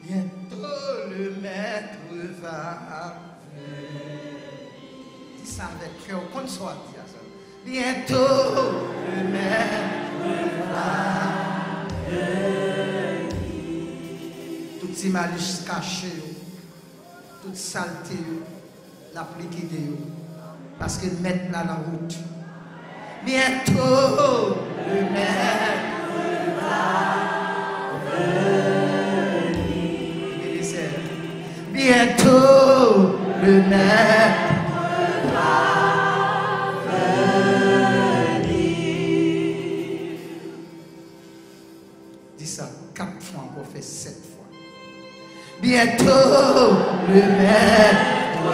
Bientôt le maître va venir. Dis ça avec cœur, qu'on soit dit ça. Bientôt le maître va venir. Toutes ces malices cachées, toutes saletés, l'appliquer parce que mettre là la route. Bientôt le maître va venir. Bientôt le maître va venir. Dis ça 4 fois, on peut faire 7 fois. Bientôt le maître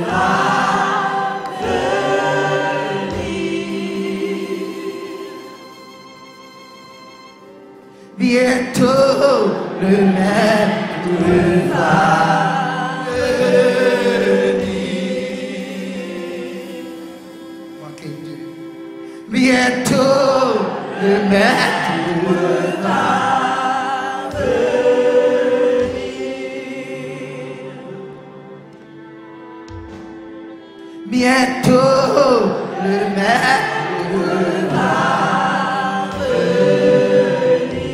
va venir. Bientôt le maître va venir. Manquez 2. Bientôt le maître va venir. Bientôt le maître va venir.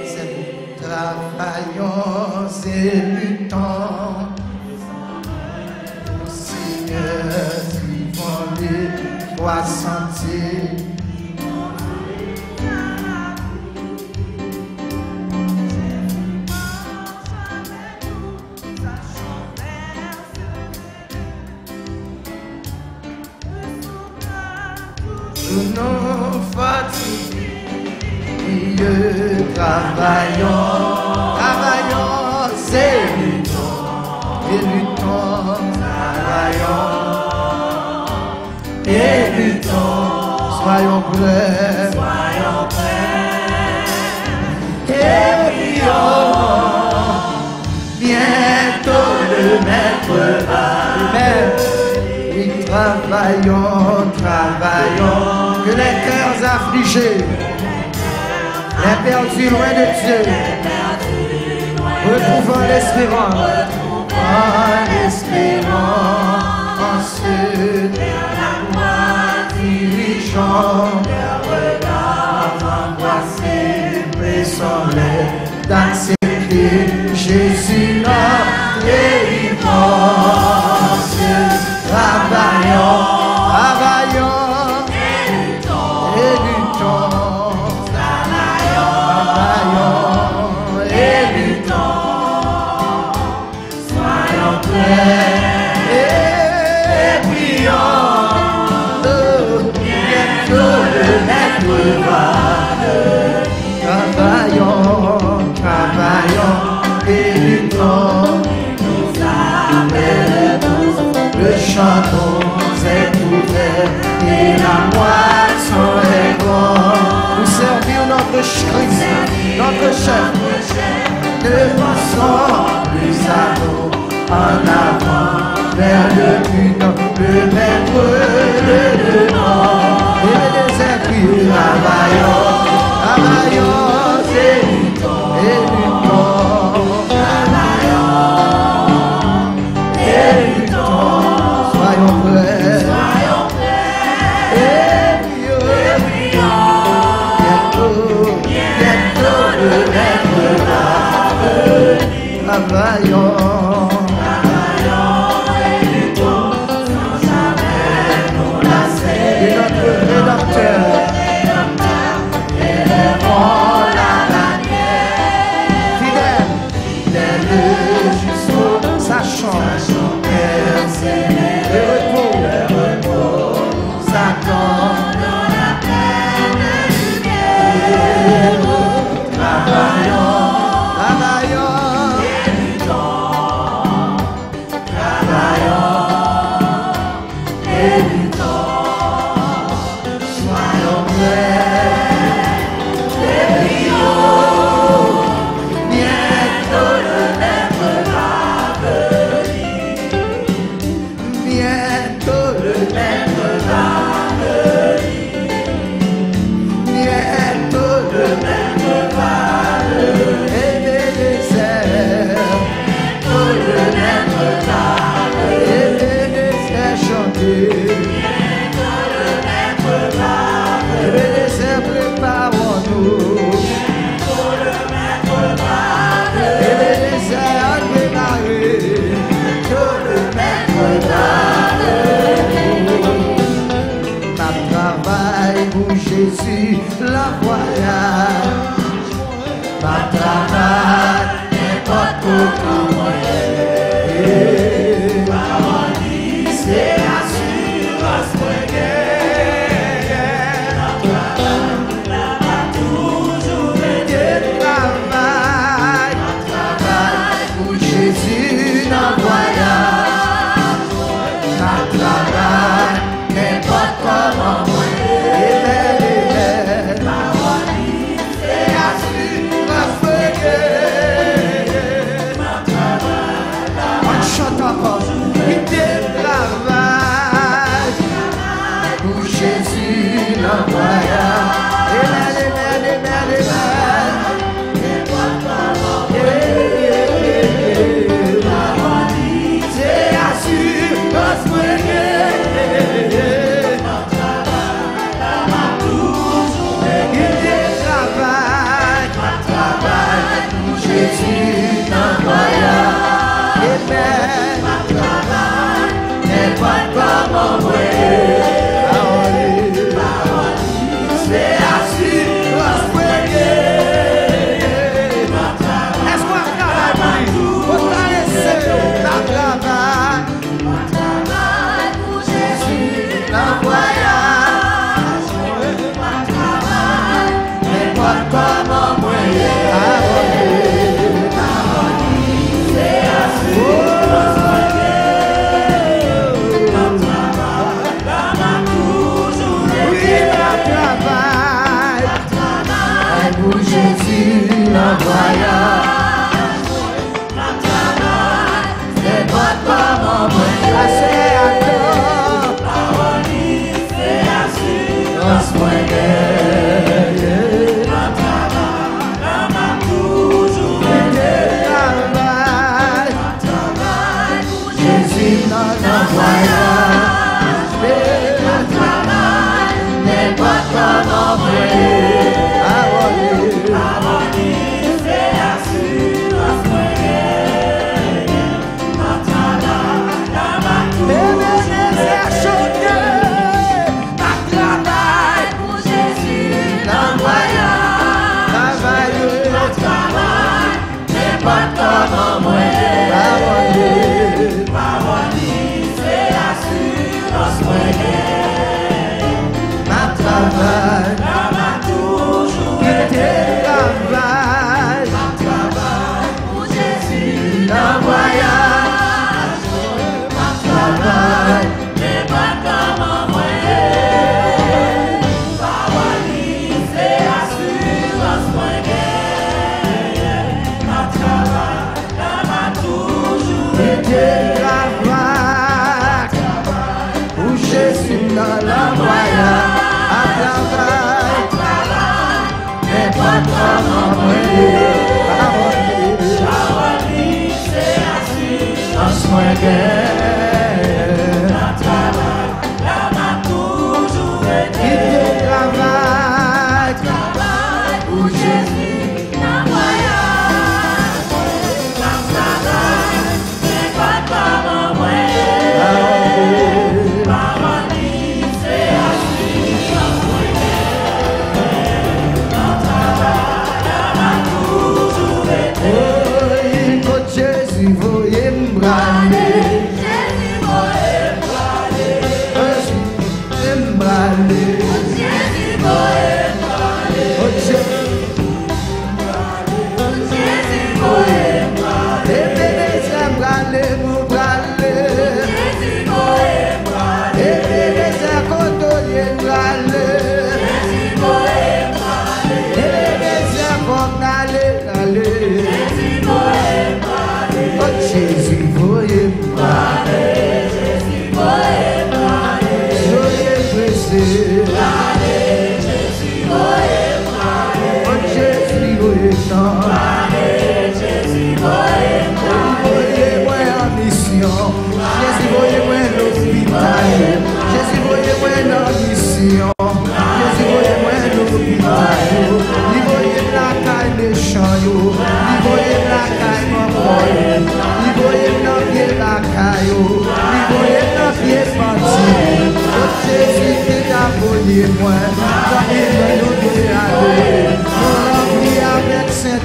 C'est nous travaillons et luttons. Nos seigneurs vivons les 300 ans. Nous fatigués, travaillons, et luttons, soyons prêts, et prions, bientôt le maître va venir. Oui, travaillons, que les cœurs affligés, les perdus loin de Dieu, retrouvons l'espérance, en ceux dirigeants, embrasser, pressemblés, d'accepter Jésus notre délivrance. Travaillons, et prions, bientôt le maître va venir. Travaillons, et luttons, nous appelons, le château est ouvert et la moisson est grande. Pour servir notre Christ, notre chef, ne passons plus à nous. En avant, vers le but, le maître le demande. Et les esprits travaillons, et luttons, soyons prêts, et prions, bientôt le maître va venir. Travaillons. Travaillons,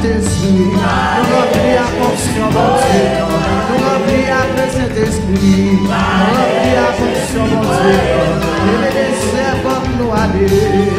Saint-Esprit. Nous remplis à fonction, bon Dieu. Nous remplis à Saint-Esprit. Nous remplis à fonction, bon Dieu. Et les déserts comme nous aller.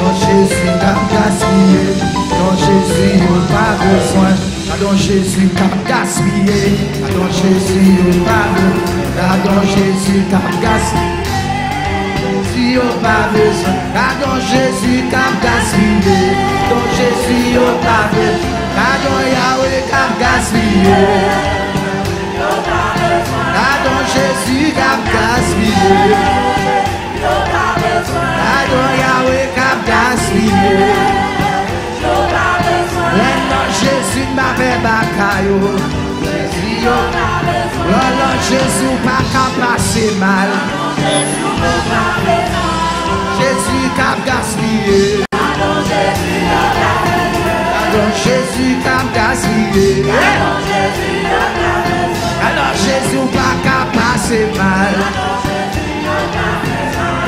Dans Jésus, cap gaspillé. Dans Jésus, on pas besoin. Dans Jésus, cap gaspillé. Dans Jésus, on pas besoin. Dans Jésus, cap gaspillé. Si on pas besoin. Dans Jésus, cap gaspillé. Dans Jésus, on pas besoin. Dans Yahweh, cap gaspillé. Dans Jésus, cap gaspillé. Dans Yahweh, cap gaspillé. Dans Jésus, ma belle bakayo. Dans Jésus, pas qu'à passer mal. Jésus, cap gaspillé. Dans Jésus, cap gaspillé. Alors Jésus pas qu'à passer mal.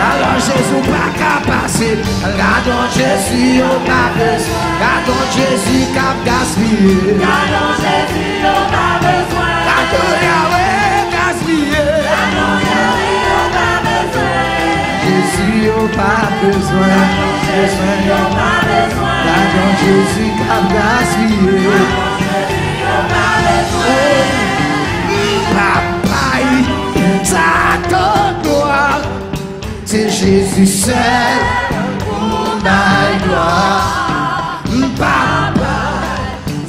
Alors Jésus pas qu'à passer. Regardons Jésus au pas besoin. Regardons Jésus cap gaspillé. Regardons Jésus au pas besoin. Regardons Yahweh gaspillé. Regardons Yahweh au pas besoin. Jésus au pas besoin. Jésus au pas besoin. Regardons Jésus cap gaspillé. Regardons Jésus au pas besoin. Papa, ça te doit. C'est Jésus seul pour ma gloire. Papa,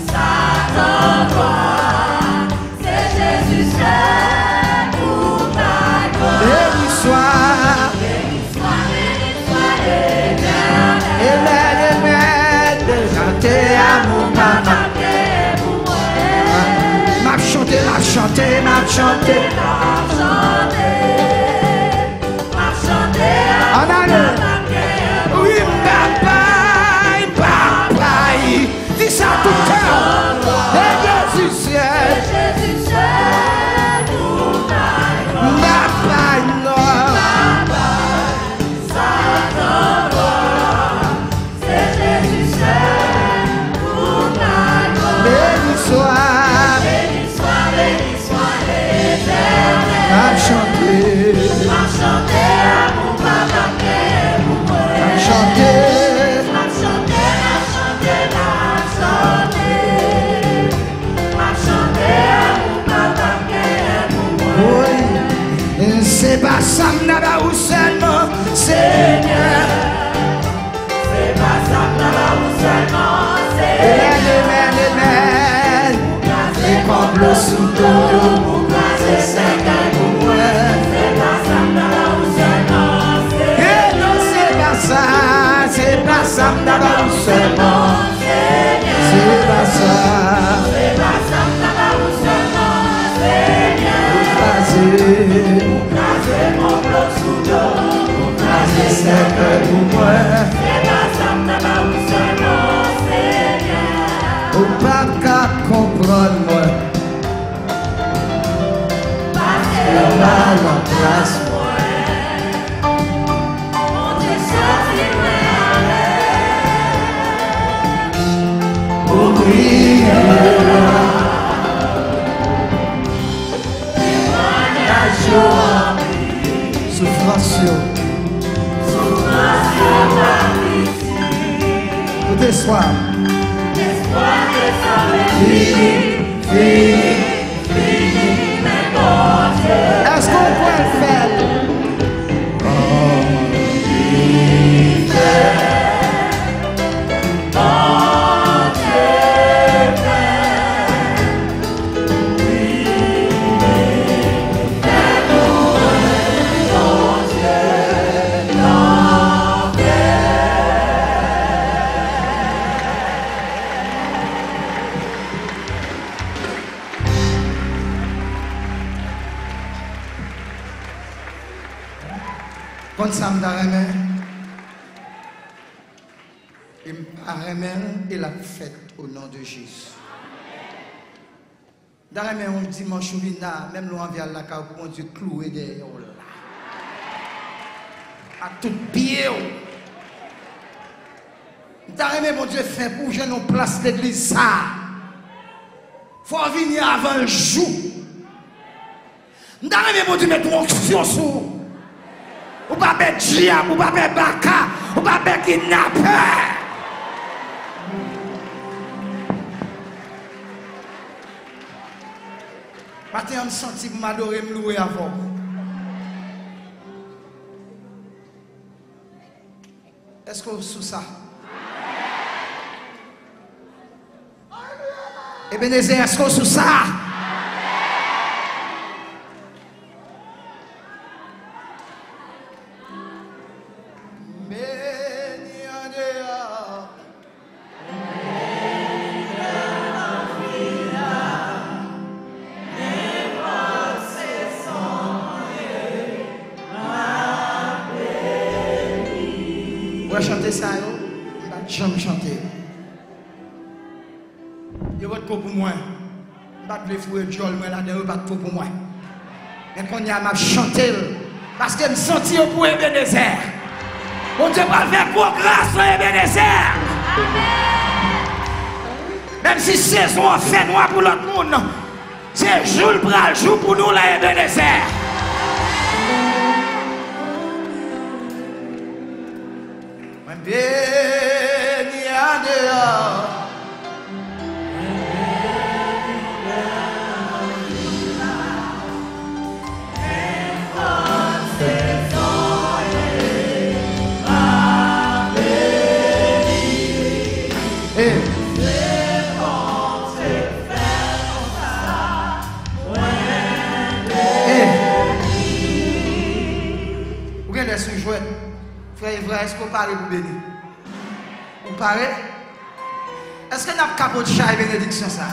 ça te doit. C'est Jésus seul pour ma gloire. Béni soit l'éternel. Amen, chanter à mon papa. M'a chanté, m'a chanté, m'a chanté. Oui, papa, papa, dis ça tout le temps. Et Jésus ciel, papa, non. C'est Jésus seul pour ta gloire. Béni soit l'éternel. M'a chanté à mon papa. C'est pas ça m'naba ou seulement Seigneur. C'est pas ça m'naba ou seulement Seigneur. Amen. Et comme le sous-tour, c'est Seigneur pour moi. C'est pas ça m'naba ou seulement Seigneur. Et non, c'est pas ça m'naba ou seulement Seigneur. C'est pas ça m'naba ou seulement Seigneur. Mon bloc sous l'eau, mon crasé sec pour moi. C'est pas ça m'naba ou seulement Seigneur. Ou pas qu'à comprendre moi. Parce que là la place moi. Mon Dieu sorti moi. Pour prier. Souffrance, tout espoir. Espoir de fini, mais bon Dieu. Est-ce qu'on peut le faire? Quand ça me Rémy, il a fait au nom de Jésus. Rémy, on dimanche, même l'on vient la carte pour Dieu cloué derrière là. À tout pied. Rémy, mon Dieu, fait pour que nous place l'église ça. Faut venir avant le jour. Rémy, mon Dieu, mettre une option sur. Ou pas mettre diable, ou pas mettre baka, ou pas mettre kidnappeur. Matin, on senti que m'adorer me louer avant. Est-ce que vous sous ça? Ebenezer, est-ce que vous sous ça? Chanter ça, je vais chanter. Je vais pour moi. Je vais vous faire Joel, mais là, je vais pour moi. Mais quand il y a ma chanter, parce que je me sens pour Ebenezer. Mon Dieu va faire pour grâce à Ebenezer. Même si saison a fait noir pour l'autre monde, c'est jour le jour pour nous, là, Ebenezer. Béni Adorez. Vous regardez ce jouet. Frère, est-ce qu'on parle pour bénir? Vous parlez? Est-ce que nous avons capoté chat et bénédiction ça?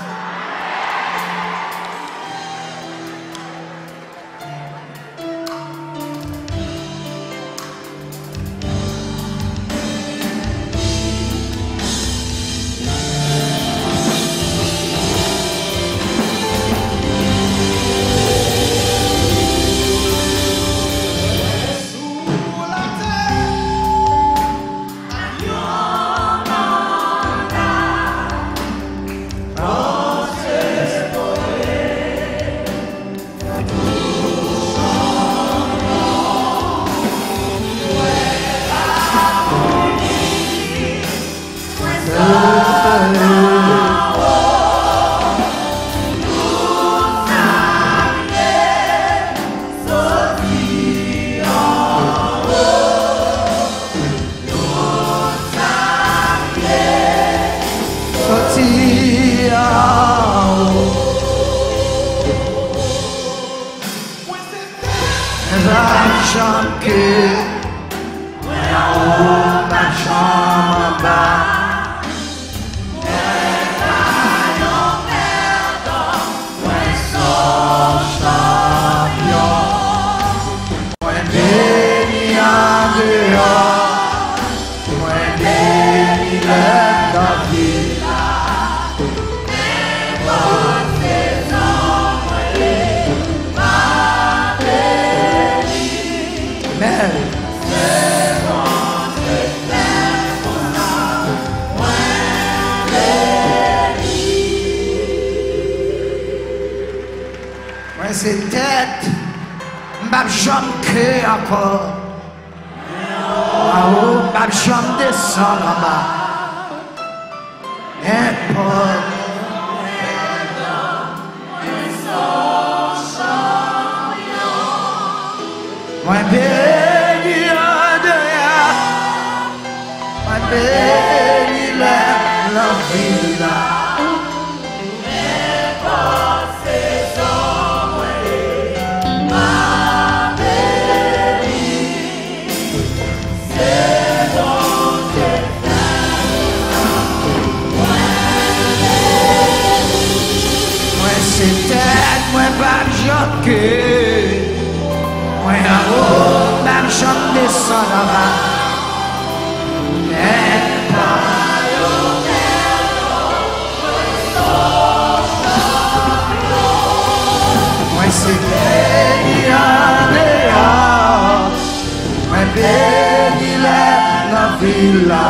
C'est tête, ma jambe que encore. Ma jambe descend là-bas. Moi béni Adorez, moi béni la vie là. Moi pas joker, moi en haut, même chante descend là-bas. Moi c'est béni Adorez, moi béni la ville là.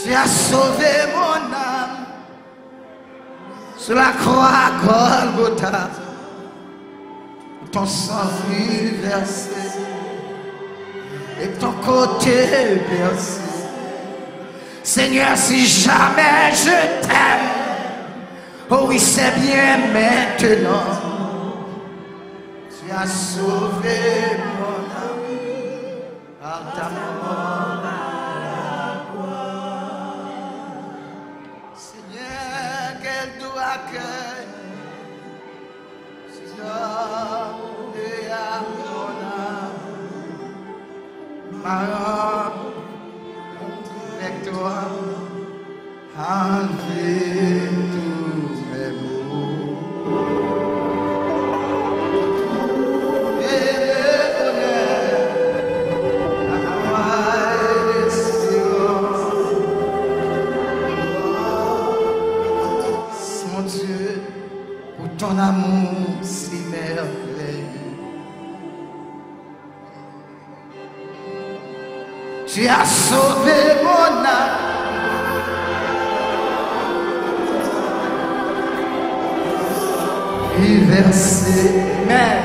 Tu as sauvé mon âme sur la croix Golgotha. Ton sang fut versé et ton côté percé. Seigneur, si jamais je t'aime, oh oui, c'est bien maintenant. Tu as sauvé mon âme par ta mort à la croix. Seigneur, quel doux accueil, Seigneur, et à mon âme, ma âme, avec toi, enlever tous mes maux. Et le bonheur, la joie et l'espérance. Mon Dieu, pour ton amour si merveilleux. Tu as sauvé mon âme. Et versé, mais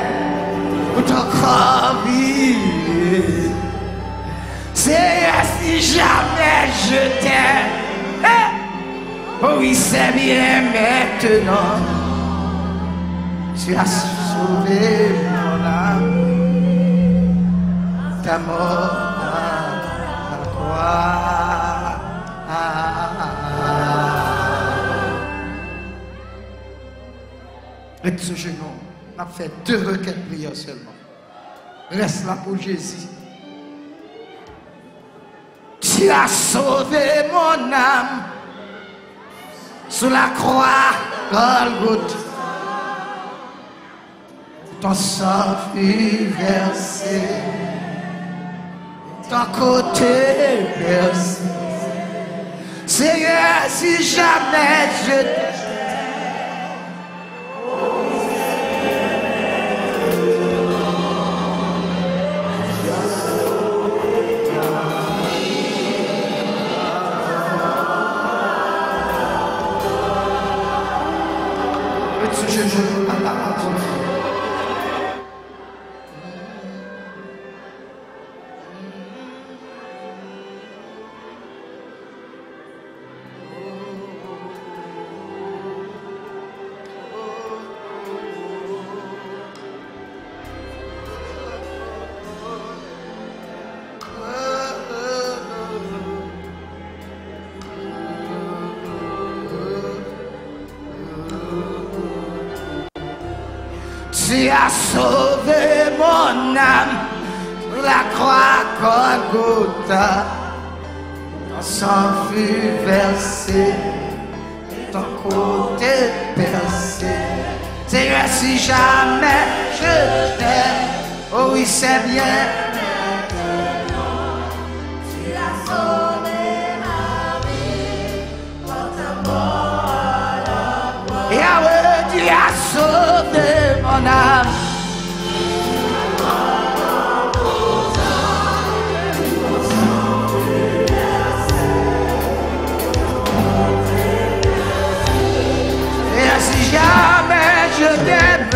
pour ton corps vivre. C'est si jamais je t'aime. Oh oui, c'est bien maintenant. Tu as sauvé mon âme. Ta mort. Avec ce genou, on a fait 2 requêtes prières seulement. Reste là pour Jésus. Tu as sauvé mon âme sous la croix Golgotha. Ton sang fut versé, ton côté percé. Seigneur, si jamais je t'aime, tu as sauvé mon âme sur la croix Golgotha. Ton sang fut versé, ton côté percé. Seigneur, si jamais je t'aime, oh oui, c'est bien. Tu as sauvé ma vie par ta mort à la croix. Et ah ouais, tu as sauvé mon âme. Et si jamais je t'aime,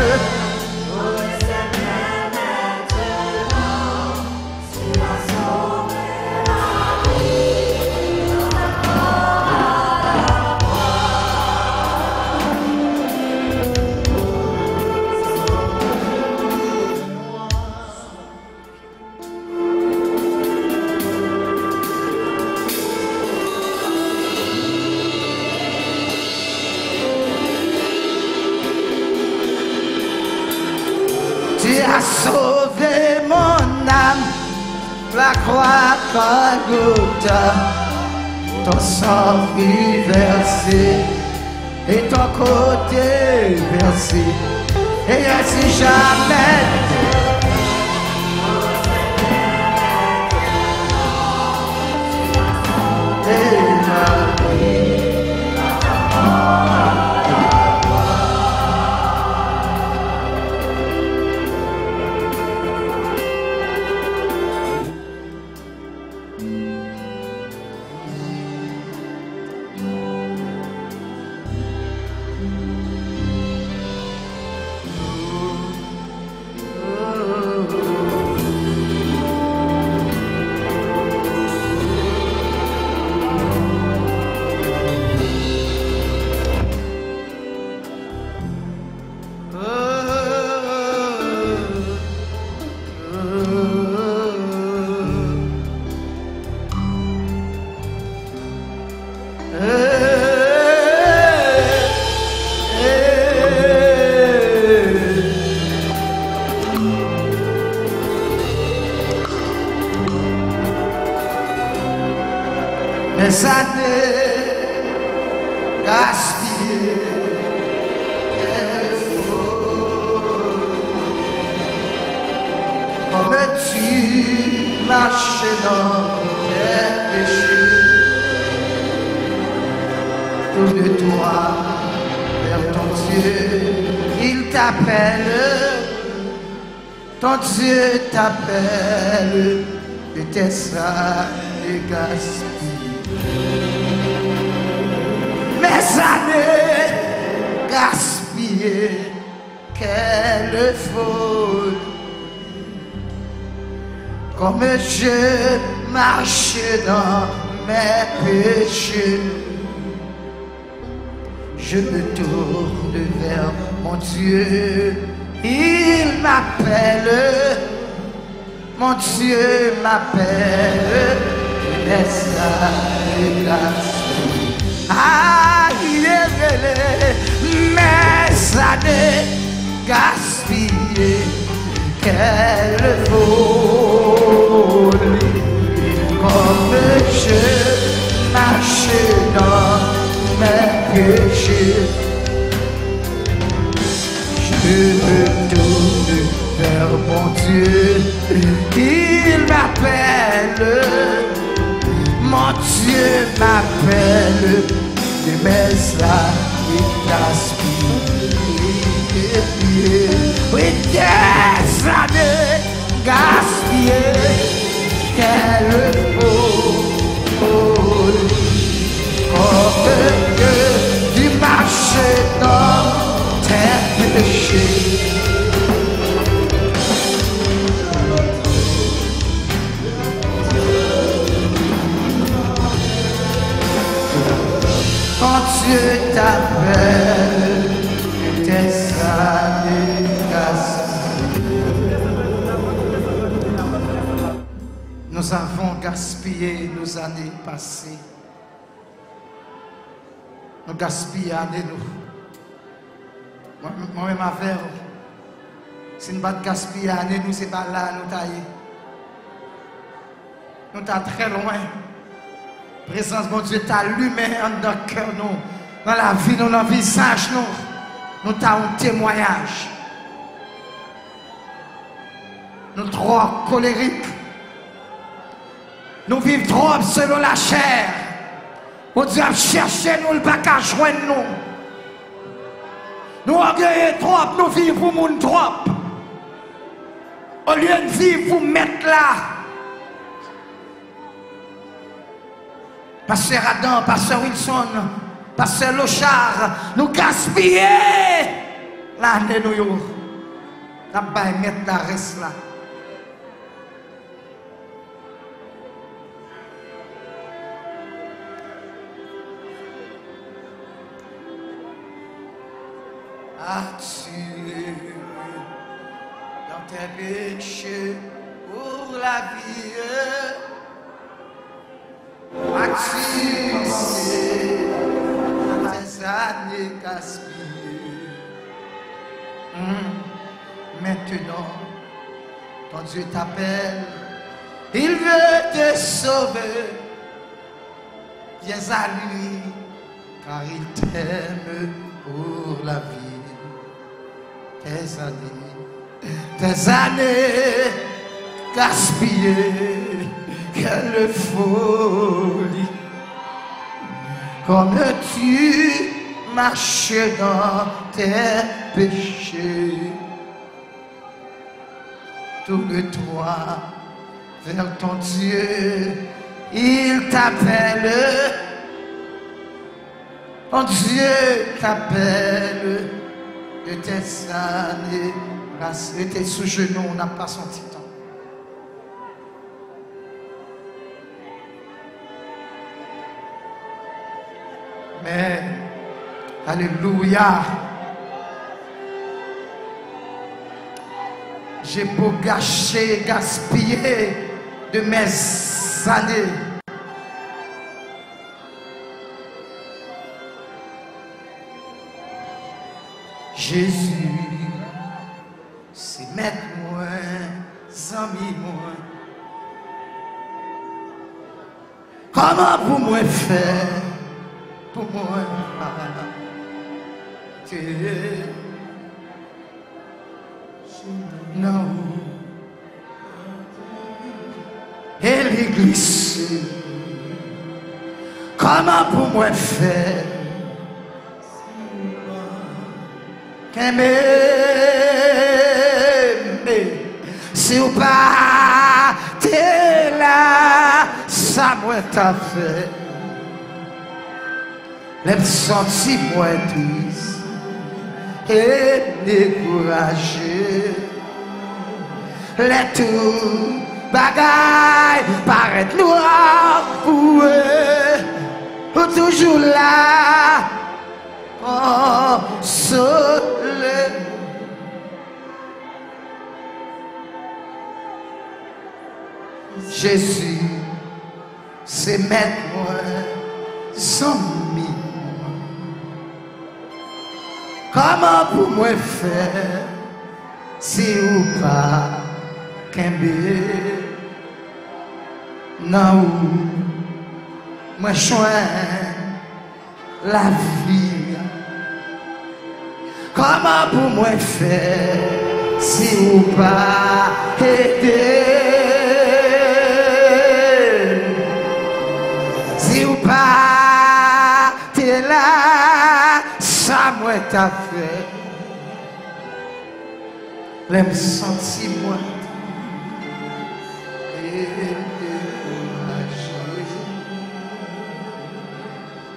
tu as sauvé mon âme, la croix Golgotha. Ton sang fut versé et ton côté versé. Et si jamais Comme tu marches dans tes péchés, tourne toi vers ton Dieu, il t'appelle, ton Dieu t'appelle, et tes années gaspillées. Mes années gaspillées, quelle folie. Comme je marche dans mes péchés, je me tourne vers mon Dieu, il m'appelle, mon Dieu m'appelle, laisse la grâce. Ah, il est mes années gaspillées, quelle folie, comme je marche dans mes péchés, je me tourne vers mon Dieu, il m'appelle, mon Dieu m'appelle, de mes années gaspillées, oui, des années gaspillées, quelle folie, comme que tu marches dans tes péchés. Quand Dieu t'appelle, tes années gaspillées. Nous avons gaspillé nos années passées. Nous gaspillons années nous. Moi-même avec, si nous ne pas gaspiller années nous, c'est pas là nous tailler. Nous sommes très loin. Présence mon Dieu t'a allumé dans le cœur nous, dans la vie nous, dans le visage nous. Nous avons un témoignage. Nous trop colériques. Nous vivons trop selon la chair. Mon Dieu a cherché nous, le bac à joindre nous. Nous orgueillons trop, nous vivons pour moun trop. Au lieu de vivre pour mettre là. Pasteur Adam, Pasteur Wilson, Pasteur Lochard, nous gaspillons l'année nous. Nous allons mettre la reste là. As-tu dans tes péchés pour la vie? As-tu pensé à tes années gaspillées? Maintenant, ton Dieu t'appelle, il veut te sauver. Viens à lui, car il t'aime pour la vie. Tes années gaspillées, quelle folie. Comme tu marches dans tes péchés, tourne-toi vers ton Dieu, il t'appelle, ton Dieu t'appelle. De tes années, était sous genou, on n'a pas senti temps. Mais, alléluia, j'ai beau gâcher, gaspiller de mes années. Jésus, c'est mettre moi, ami moi. Comment pour moi faire, pour moi, Non. Et l'église, comment pour moi faire? Si ou pas t'es là, ça moi t'a fait. Les sentis moi triste et découragé. Les tout bagaille paraît noir pour eux, toujours là, consolé. Jésus, c'est mettre moi sans mi. Comment pour moi faire si ou pas qu'un non, moi choisis la vie. Comment pour moi faire si ou pas aider? Si ou pas t'es là, ça moi t'a fait. L'aime sentir moi.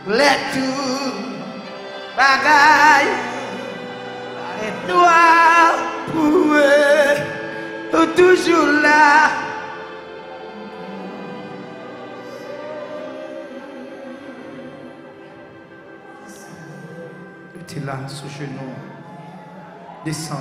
Les tout bagaille et noir pour eux, toujours là. Tu es là sous genou, descends.